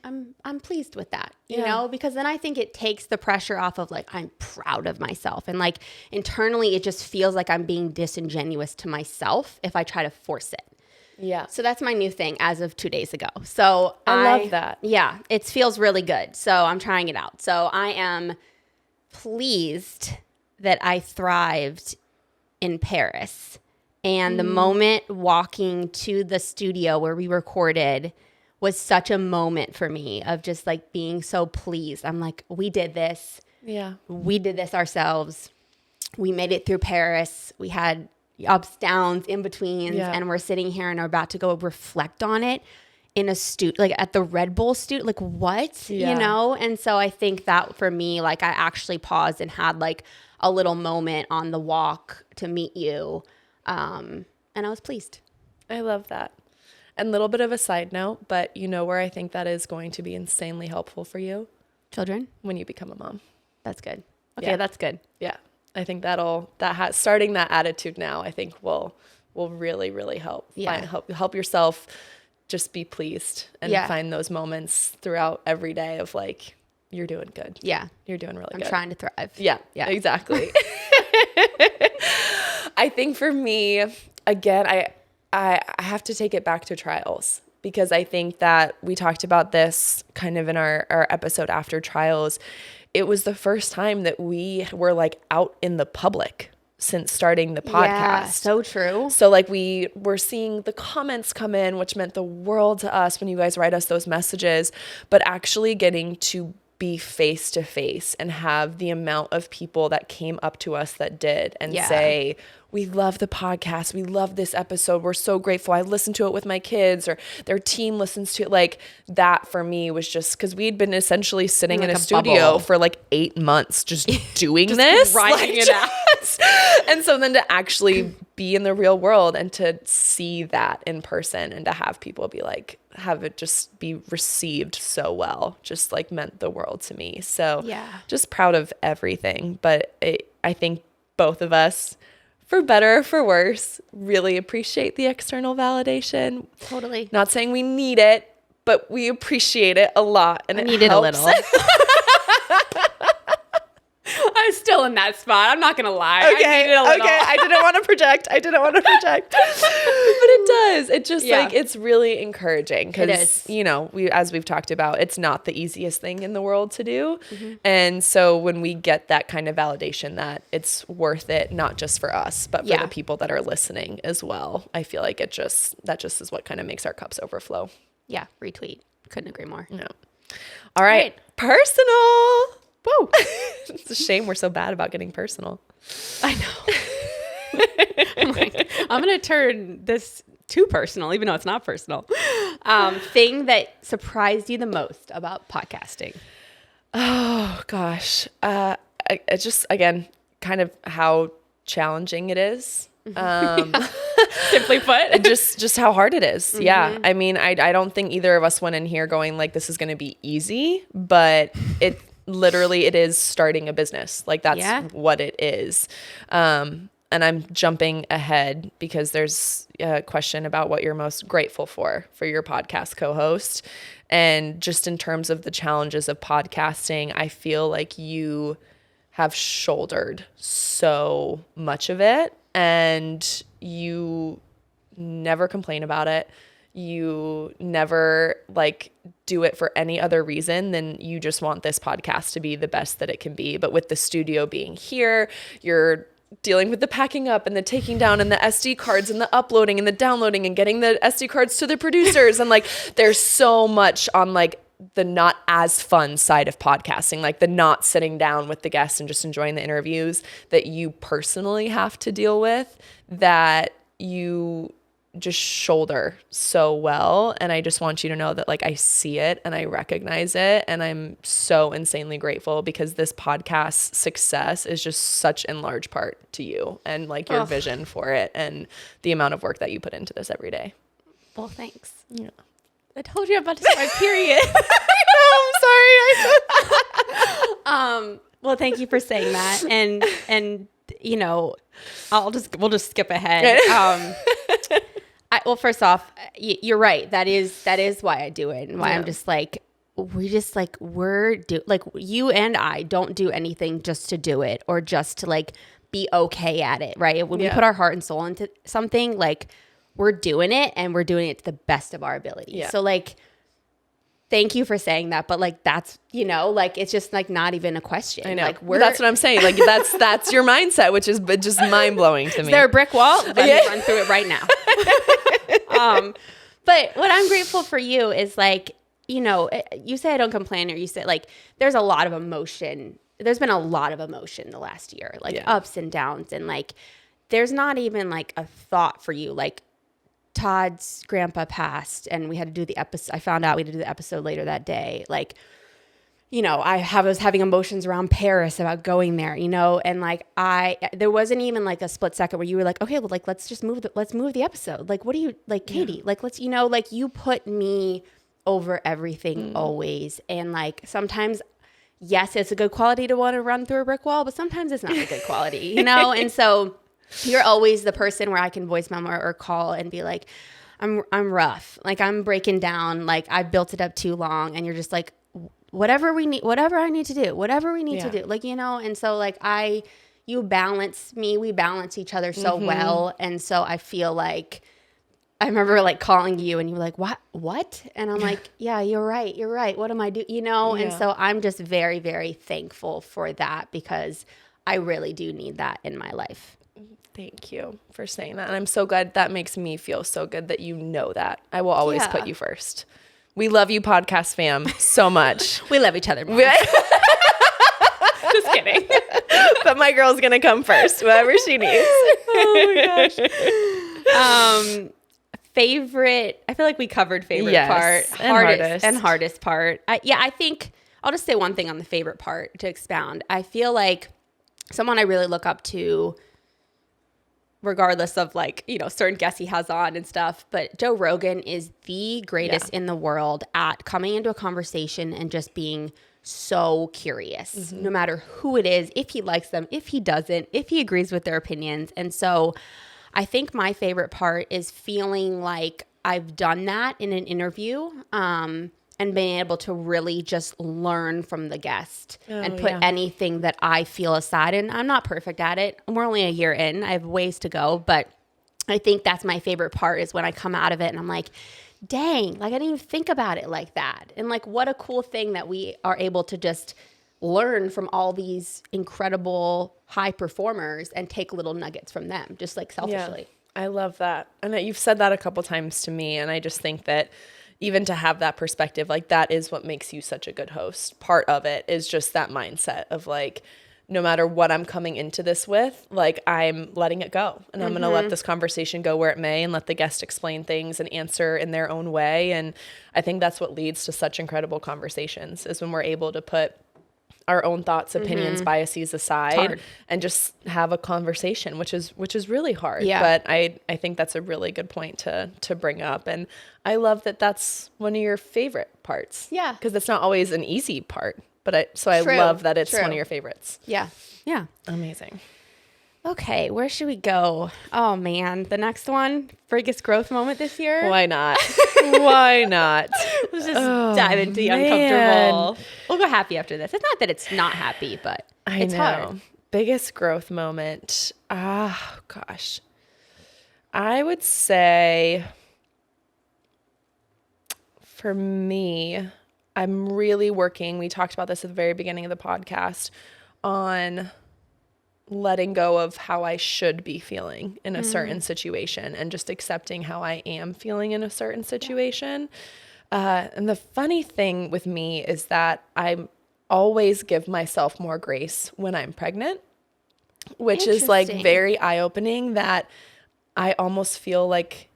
I'm pleased with that, you know, because then I think it takes the pressure off of like, I'm proud of myself. And like internally, it just feels like I'm being disingenuous to myself if I try to force it. Yeah. So that's my new thing as of 2 days ago. So I love that. Yeah. It feels really good. So I'm trying it out. So I am pleased that I thrived in Paris And the moment walking to the studio where we recorded was such a moment for me of just like being so pleased. I'm like, we did this. Yeah. We did this ourselves. We made it through Paris. We had ups, downs, in betweens, and we're sitting here and are about to go reflect on it in a like at the Red Bull studio. Like what, you know? And so I think that for me, like I actually paused and had like a little moment on the walk to meet you. And I was pleased. I love that. And a little bit of a side note, but you know where I think that is going to be insanely helpful for you? Children? When you become a mom. That's good. Okay, that's good. Yeah. I think starting that attitude now, I think will really, really help. Yeah. Help yourself just be pleased and find those moments throughout every day of like, you're doing good. Yeah. You're doing really good. I'm trying to thrive. Yeah. Yeah. Exactly. I think for me, again, I have to take it back to trials, because I think that we talked about this kind of in our episode after trials. It was the first time that we were like out in the public since starting the podcast. Yeah, so true. So like we were seeing the comments come in, which meant the world to us when you guys write us those messages, but actually getting to be face to face and have the amount of people that came up to us that did and say, we love the podcast. We love this episode. We're so grateful. I listened to it with my kids, or their team listens to it. Like that for me was just because we'd been essentially sitting in a studio bubble for like 8 months, just doing just this. Grinding it out. And so then to actually be in the real world and to see that in person and to have people be like, have it just be received so well, just like meant the world to me. So just proud of everything. But I think both of us, for better or for worse, really appreciate the external validation. Totally. Not saying we need it, but we appreciate it a lot. And it need it a little. I'm still in that spot. I'm not going to lie. Okay. I need it a little. Okay. I didn't want to project. But it does. It just like, it's really encouraging because, you know, as we've talked about, it's not the easiest thing in the world to do. Mm-hmm. And so when we get that kind of validation that it's worth it, not just for us, but for the people that are listening as well, I feel like that just is what kind of makes our cups overflow. Yeah. Retweet. Couldn't agree more. No. All right. Personal. Woo. It's a shame we're so bad about getting personal. I know. I'm going to turn this too personal, even though it's not personal. Thing that surprised you the most about podcasting? Oh, gosh. It's just, again, kind of how challenging it is. Simply put. just how hard it is. Mm-hmm. Yeah. I mean, I don't think either of us went in here going like, this is going to be easy, but it is starting a business. Like that's what it is. And I'm jumping ahead because there's a question about what you're most grateful for your podcast co-host. And just in terms of the challenges of podcasting, I feel like you have shouldered so much of it and you never complain about it. You never like do it for any other reason than you just want this podcast to be the best that it can be. But with the studio being here, you're dealing with the packing up and the taking down and the SD cards and the uploading and the downloading and getting the SD cards to the producers. And like, there's so much on like the not as fun side of podcasting, like the not sitting down with the guests and just enjoying the interviews that you personally have to deal with, that you just shoulder so well. And I just want you to know that like I see it and I recognize it, and I'm so insanely grateful because this podcast's success is just such in large part to you and like your vision for it and the amount of work that you put into this every day. Well, thanks. Yeah. I told you I'm about to start my period. I'm sorry. Well, thank you for saying that. And you know, we'll just skip ahead. Well, first off, you're right. That is why I do it, and why I'm just like, you and I don't do anything just to do it or just to like be okay at it, right? When we put our heart and soul into something, like we're doing it and we're doing it to the best of our ability. Yeah. So like, thank you for saying that. But like, that's, you know, like, it's just like not even a question. I know. Like, That's what I'm saying. Like that's your mindset, which is just mind blowing to me. Is there a brick wall? Let me run through it right now. But what I'm grateful for you is like, you know, you say I don't complain, or you say like, there's a lot of emotion. There's been a lot of emotion the last year, like ups and downs. And like, there's not even like a thought for you. Like Todd's grandpa passed and we had to do the episode. I found out we had to do the episode later that day. Like, you know, I was having emotions around Paris about going there, you know, and like there wasn't even like a split second where you were like, okay, well, like, let's move the episode. Like, what do you like, Katie? Like, let's, you know, like you put me over everything always. And like, sometimes, yes, it's a good quality to want to run through a brick wall, but sometimes it's not a good quality, you know? And so you're always the person where I can voice memo or call and be like, I'm rough. Like I'm breaking down. Like I built it up too long. And you're just like, whatever I need to do, like, you know? And so like you balance me, we balance each other so well. And so I feel like, I remember like calling you and you were like, what? And I'm like, yeah, you're right. What am I doing? You know? And so I'm just very, very thankful for that, because I really do need that in my life. Thank you for saying that. And I'm so glad. That makes me feel so good that you know that. I will always put you first. We love you, podcast fam, so much. We love each other more. Just kidding. But my girl's going to come first, whatever she needs. Oh my gosh. Favorite, I feel like we covered favorite part. Hardest part. I think I'll just say one thing on the favorite part to expound. I feel like someone I really look up to, regardless of like, you know, certain guests he has on and stuff, but Joe Rogan is the greatest in the world at coming into a conversation and just being so curious, no matter who it is, if he likes them, if he doesn't, if he agrees with their opinions. And so I think my favorite part is feeling like I've done that in an interview, and being able to really just learn from the guest and put anything that I feel aside. And I'm not perfect at it. We're only a year in. I have ways to go. But I think that's my favorite part, is when I come out of it and I'm like, dang, like I didn't even think about it like that. And like, what a cool thing that we are able to just learn from all these incredible high performers and take little nuggets from them, just like selfishly. Yeah, I love that. And you've said that a couple times to me. And I just think that even to have that perspective, like that is what makes you such a good host. Part of it is just that mindset of like, no matter what I'm coming into this with, like I'm letting it go, and I'm going to let this conversation go where it may, and let the guest explain things and answer in their own way. And I think that's what leads to such incredible conversations, is when we're able to put our own thoughts, opinions, biases aside and just have a conversation, which is really hard. Yeah. But I think that's a really good point to bring up. And I love that that's one of your favorite parts. Yeah. Because it's not always an easy part, but I love that it's one of your favorites. Yeah. Yeah. Amazing. Okay, where should we go? Oh man, the next one, biggest growth moment this year. Why not? Why not? Let's just dive into the uncomfortable. We'll go happy after this. It's not that it's not happy, but it's hard. Biggest growth moment. Oh gosh. I would say for me, I'm really working, we talked about this at the very beginning of the podcast, on letting go of how I should be feeling in a certain situation, and just accepting how I am feeling in a certain situation. And the funny thing with me is that I always give myself more grace when I'm pregnant, which is like very eye-opening, that I almost feel like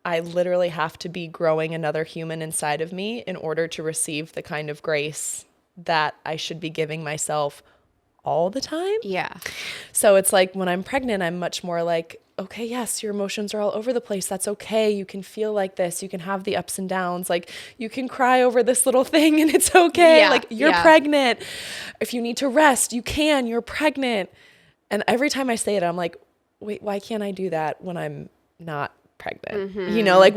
I literally have to be growing another human inside of me in order to receive the kind of grace that I should be giving myself all the time. Yeah. So it's like when I'm pregnant, I'm much more like, okay, yes, your emotions are all over the place. That's okay. You can feel like this. You can have the ups and downs. Like you can cry over this little thing and it's okay. Yeah. Like you're pregnant. If you need to rest, you can. You're pregnant. And every time I say it, I'm like, wait, why can't I do that when I'm not pregnant? You know, like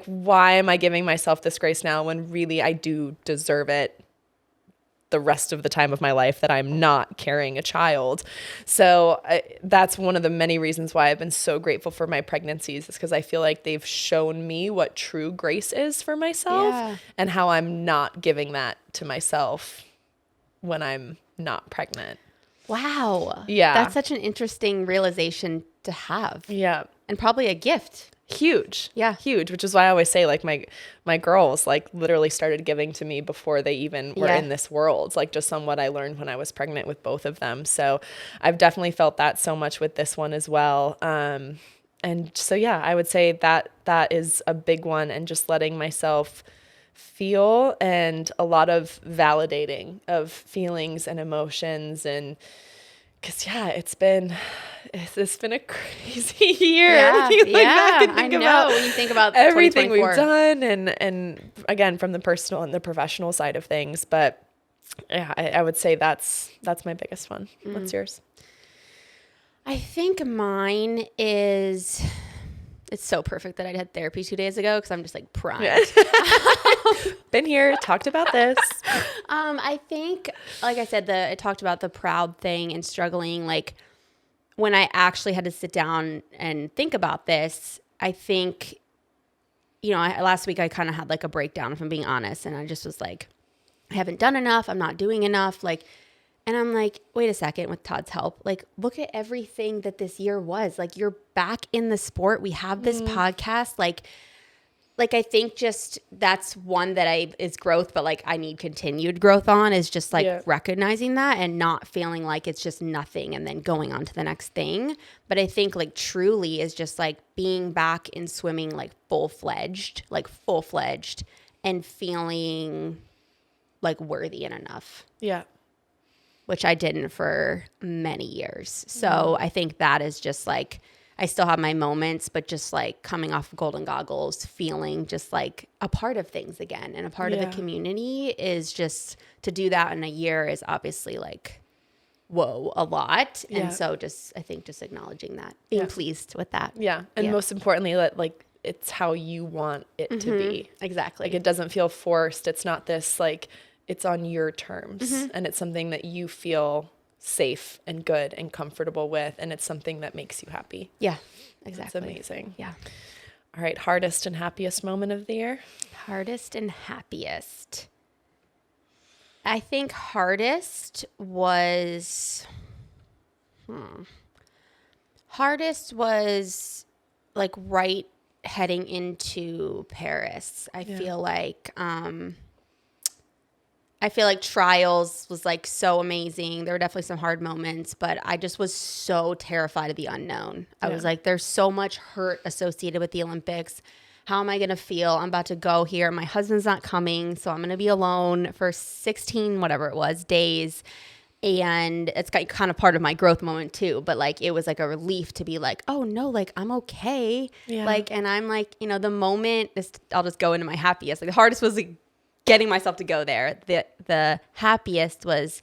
why am I giving myself this grace now when really I do deserve it the rest of the time of my life that I'm not carrying a child. So that's one of the many reasons why I've been so grateful for my pregnancies, is because I feel like they've shown me what true grace is for myself and how I'm not giving that to myself when I'm not pregnant. Wow. Yeah. That's such an interesting realization to have. Yeah. And probably a gift. Huge. Yeah. Huge, which is why I always say, like, my girls, like, literally started giving to me before they even were in this world, like, just on what I learned when I was pregnant with both of them. So I've definitely felt that so much with this one as well. And so, yeah, I would say that is a big one, and just letting myself feel, and a lot of validating of feelings and emotions. And because, it's been a crazy year. Yeah, I know. When you think about everything we've done, and again, from the personal and the professional side of things. But yeah, I would say that's my biggest one. What's yours? I think mine is, it's so perfect that I had therapy 2 days ago, because I'm just like primed. Been here, talked about this. I think, like I said, I talked about the proud thing and struggling. Like, when I actually had to sit down and think about this, I think, last week I kind of had like a breakdown, if I'm being honest. And I just was like, I haven't done enough. I'm not doing enough. And I'm like, wait a second, with Todd's help, like, look at everything that this year was. Like, you're back in the sport. We have this podcast. Like, I think just that's one that is growth, but like I need continued growth on, is just like recognizing that and not feeling like it's just nothing and then going on to the next thing. But I think like truly is just like being back in swimming, like full-fledged and feeling like worthy and enough. Yeah. Which I didn't for many years. So I think that is just like, I still have my moments, but just like coming off of Golden Goggles, feeling just like a part of things again, and a part of the community, is just, to do that in a year is obviously like, whoa, a lot. And so I think just acknowledging that, being pleased with that. Yeah. And most importantly, that like, it's how you want it to be. Exactly. Like, it doesn't feel forced. It's not this, like, it's on your terms, and it's something that you feel safe and good and comfortable with, and it's something that makes you happy. Yeah, exactly. It's amazing. Yeah. All right, hardest and happiest moment of the year? Hardest and happiest. I think hardest was like right heading into Paris. I feel like trials was like so amazing. There were definitely some hard moments, but I just was so terrified of the unknown. I was like, there's so much hurt associated with the Olympics. How am I going to feel? I'm about to go here. My husband's not coming, so I'm going to be alone for 16, whatever it was, days. And it's kind of part of my growth moment too. But like, it was like a relief to be like, oh no, like I'm okay. Yeah. Like, and I'm like, the moment, I'll just go into my happiest. Like, the hardest was like getting myself to go there. The happiest was,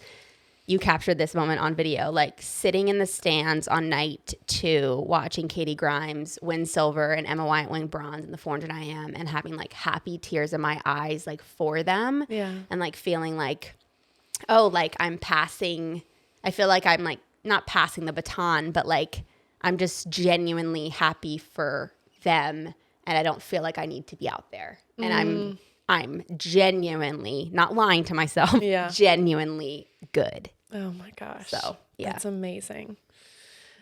you captured this moment on video, like sitting in the stands on night 2, watching Katie Grimes win silver and Emma Wyatt win bronze in the 400 IM, and having like happy tears in my eyes, like for them. Yeah. And like feeling like, oh, like I'm passing, I feel like I'm like not passing the baton, but like I'm just genuinely happy for them, and I don't feel like I need to be out there. And I'm genuinely, not lying to myself, genuinely good. Oh my gosh. So, yeah. That's amazing.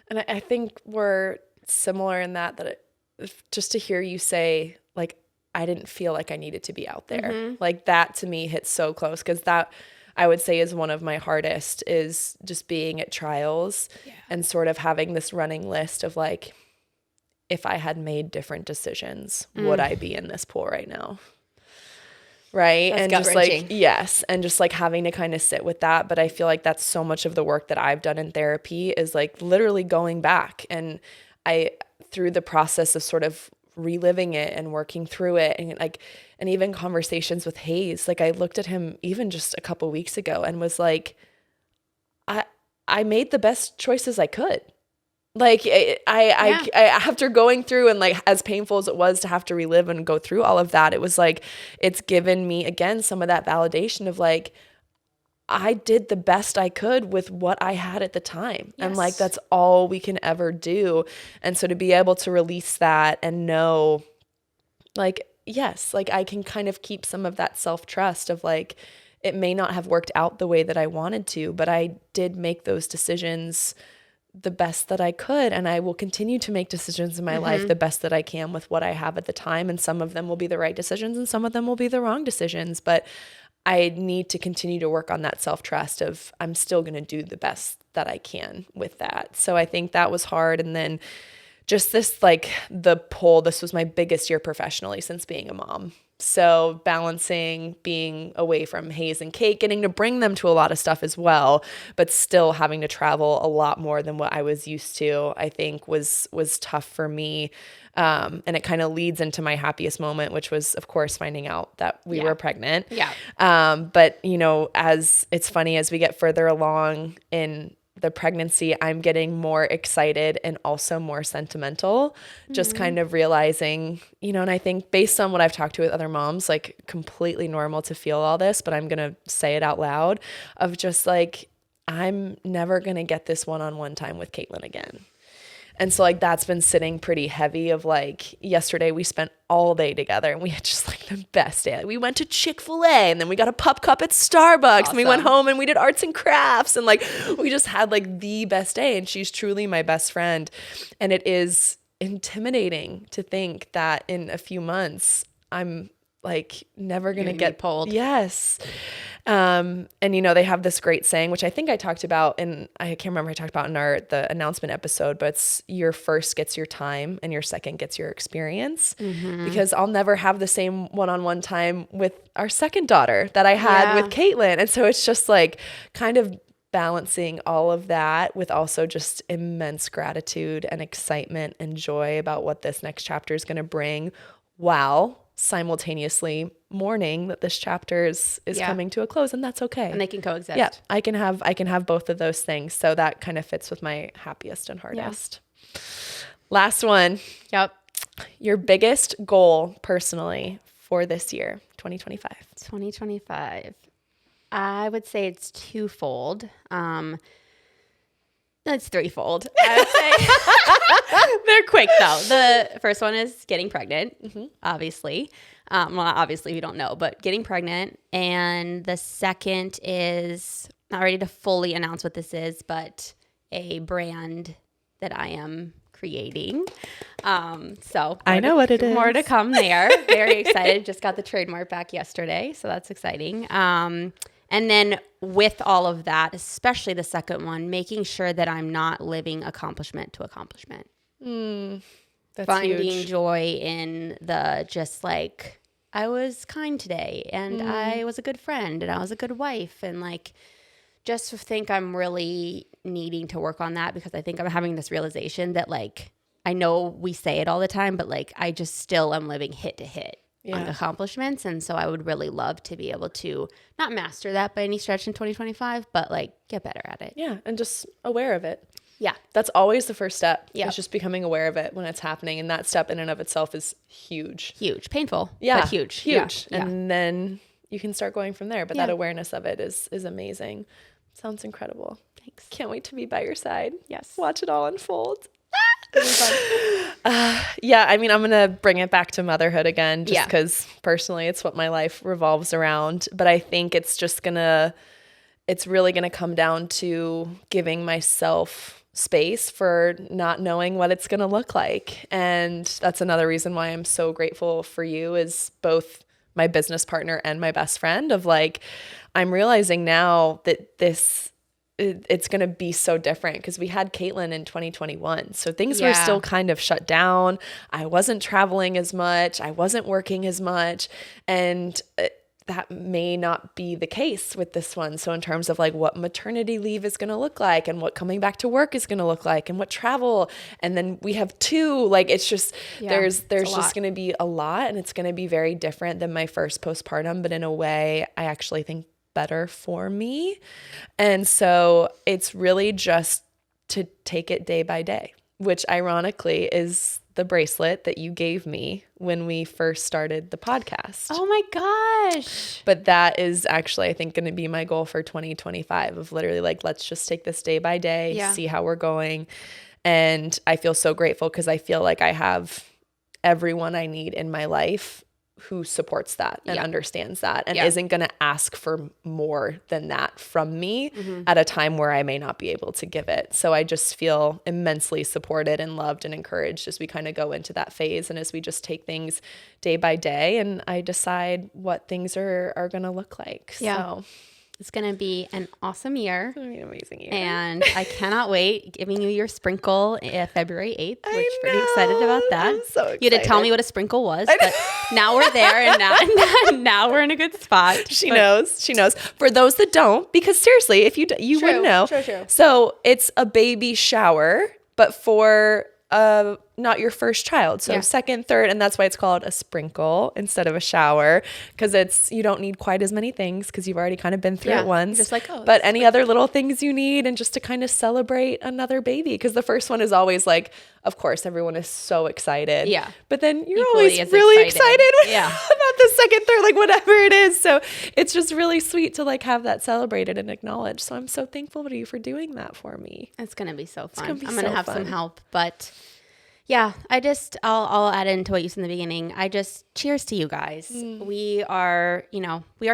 And I think we're similar in that just to hear you say, like, I didn't feel like I needed to be out there. Like, that to me hits so close, because that, I would say, is one of my hardest, is just being at trials and sort of having this running list of like, if I had made different decisions, would I be in this pool right now? Right. That's and just like, yes. And just like having to kind of sit with that. But I feel like that's so much of the work that I've done in therapy, is like literally going back, and through the process of sort of reliving it and working through it, and like, and even conversations with Hayes, like I looked at him even just a couple weeks ago and was like, I made the best choices I could. Like I after going through, and like as painful as it was to have to relive and go through all of that, it was like, it's given me again some of that validation of like, I did the best I could with what I had at the time. Yes. And like, that's all we can ever do. And so to be able to release that and know like, yes, like I can kind of keep some of that self-trust of like, it may not have worked out the way that I wanted to, but I did make those decisions the best that I could. And I will continue to make decisions in my life the best that I can with what I have at the time. And some of them will be the right decisions and some of them will be the wrong decisions. But I need to continue to work on that self-trust of I'm still going to do the best that I can with that. So I think that was hard. And then just this, like this was my biggest year professionally since being a mom. So balancing being away from Hayes and Kate, getting to bring them to a lot of stuff as well, but still having to travel a lot more than what I was used to, I think was tough for me. And it kind of leads into my happiest moment, which was, of course, finding out that we were pregnant. Yeah. But, as it's funny, as we get further along in the pregnancy, I'm getting more excited and also more sentimental, just kind of realizing, and I think based on what I've talked to with other moms, like completely normal to feel all this, but I'm going to say it out loud of just like, I'm never going to get this one-on-one time with Caitlin again. And so like that's been sitting pretty heavy of like yesterday we spent all day together and we had just like the best day. Like, we went to Chick-fil-A and then we got a pup cup at Starbucks and we went home and we did arts and crafts and like we just had like the best day, and she's truly my best friend. And it is intimidating to think that in a few months I'm like never going to get pulled. Yes. And they have this great saying, which I think I talked about I can't remember I talked about in the announcement episode, but it's your first gets your time and your second gets your experience, because I'll never have the same one-on-one time with our second daughter that I had with Caitlin. And so it's just like kind of balancing all of that with also just immense gratitude and excitement and joy about what this next chapter is going to bring, while simultaneously mourning that this chapter is coming to a close, and that's okay. And they can coexist. Yeah, I can have both of those things. So that kind of fits with my happiest and hardest. Yeah. Last one. Yep. Your biggest goal personally for this year, 2025. 2025. I would say it's twofold. It's threefold. I would say they're quick though. The first one is getting pregnant, obviously. Well, not obviously, you don't know, but getting pregnant. And the second is not ready to fully announce what this is, but a brand that I am creating. So I know what it is. More to come there. Very excited. Just got the trademark back yesterday, so that's exciting. And then with all of that, especially the second one, making sure that I'm not living accomplishment to accomplishment. That's finding huge. joy in the just like, I was kind today and I was a good friend and I was a good wife, and like just think I'm really needing to work on that, because I think I'm having this realization that like, I know we say it all the time, but like I just still am living hit to hit on accomplishments. And so I would really love to be able to not master that by any stretch in 2025, but like get better at it. Yeah. And just aware of it. Yeah. That's always the first step. Yeah. It's just becoming aware of it when it's happening. And that step in and of itself is huge. Huge. Painful. Yeah. But huge. Huge. Yeah. And then you can start going from there. But that awareness of it is amazing. Sounds incredible. Thanks. Can't wait to be by your side. Yes. Watch it all unfold. Yeah, I mean, I'm going to bring it back to motherhood again, just because personally it's what my life revolves around. But I think it's really going to come down to giving myself space for not knowing what it's going to look like. And that's another reason why I'm so grateful for you, is both my business partner and my best friend, of like, I'm realizing now that it's going to be so different, because we had Caitlin in 2021. So things were still kind of shut down. I wasn't traveling as much. I wasn't working as much. And that may not be the case with this one. So in terms of like what maternity leave is going to look like, and what coming back to work is going to look like, and what travel, and then we have two, like, it's just, there's just going to be a lot, and it's going to be very different than my first postpartum, but in a way I actually think better for me. And so it's really just to take it day by day, which ironically is the bracelet that you gave me when we first started the podcast. Oh my gosh. But that is actually, I think, going to be my goal for 2025 of literally like, let's just take this day by day, see how we're going. And I feel so grateful because I feel like I have everyone I need in my life who supports that and understands that and isn't going to ask for more than that from me at a time where I may not be able to give it. So I just feel immensely supported and loved and encouraged as we kind of go into that phase and as we just take things day by day and I decide what things are going to look like. Yeah. So it's going to be an awesome year. it's going to be an amazing year. And I cannot wait giving you your sprinkle February 8th, which I'm pretty excited about that. I'm so excited. You had to tell me what a sprinkle was, but now we're there and now we're in a good spot. She knows. For those that don't, because seriously, if you wouldn't know. True. So it's a baby shower, but for not your first child. So second, third, and that's why it's called a sprinkle instead of a shower because you don't need quite as many things because you've already kind of been through it once. Just like, but any other little things you need and just to kind of celebrate another baby because the first one is always like, of course, everyone is so excited. Yeah. But then you're Equally always as really excited Yeah. about the second, third, like whatever it is. So it's just really sweet to like have that celebrated and acknowledged. So I'm so thankful to you for doing that for me. It's going to be so fun. Gonna be I'm going to so have fun. some help, but yeah, I'll add into what you said in the beginning. Cheers to you guys. We are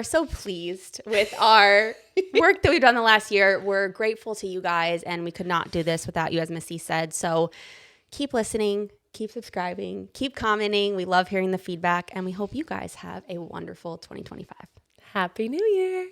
so pleased with our work that we've done the last year. We're grateful to you guys and we could not do this without you, as Missy said. So keep listening, keep subscribing, keep commenting. We love hearing the feedback and we hope you guys have a wonderful 2025. Happy New Year.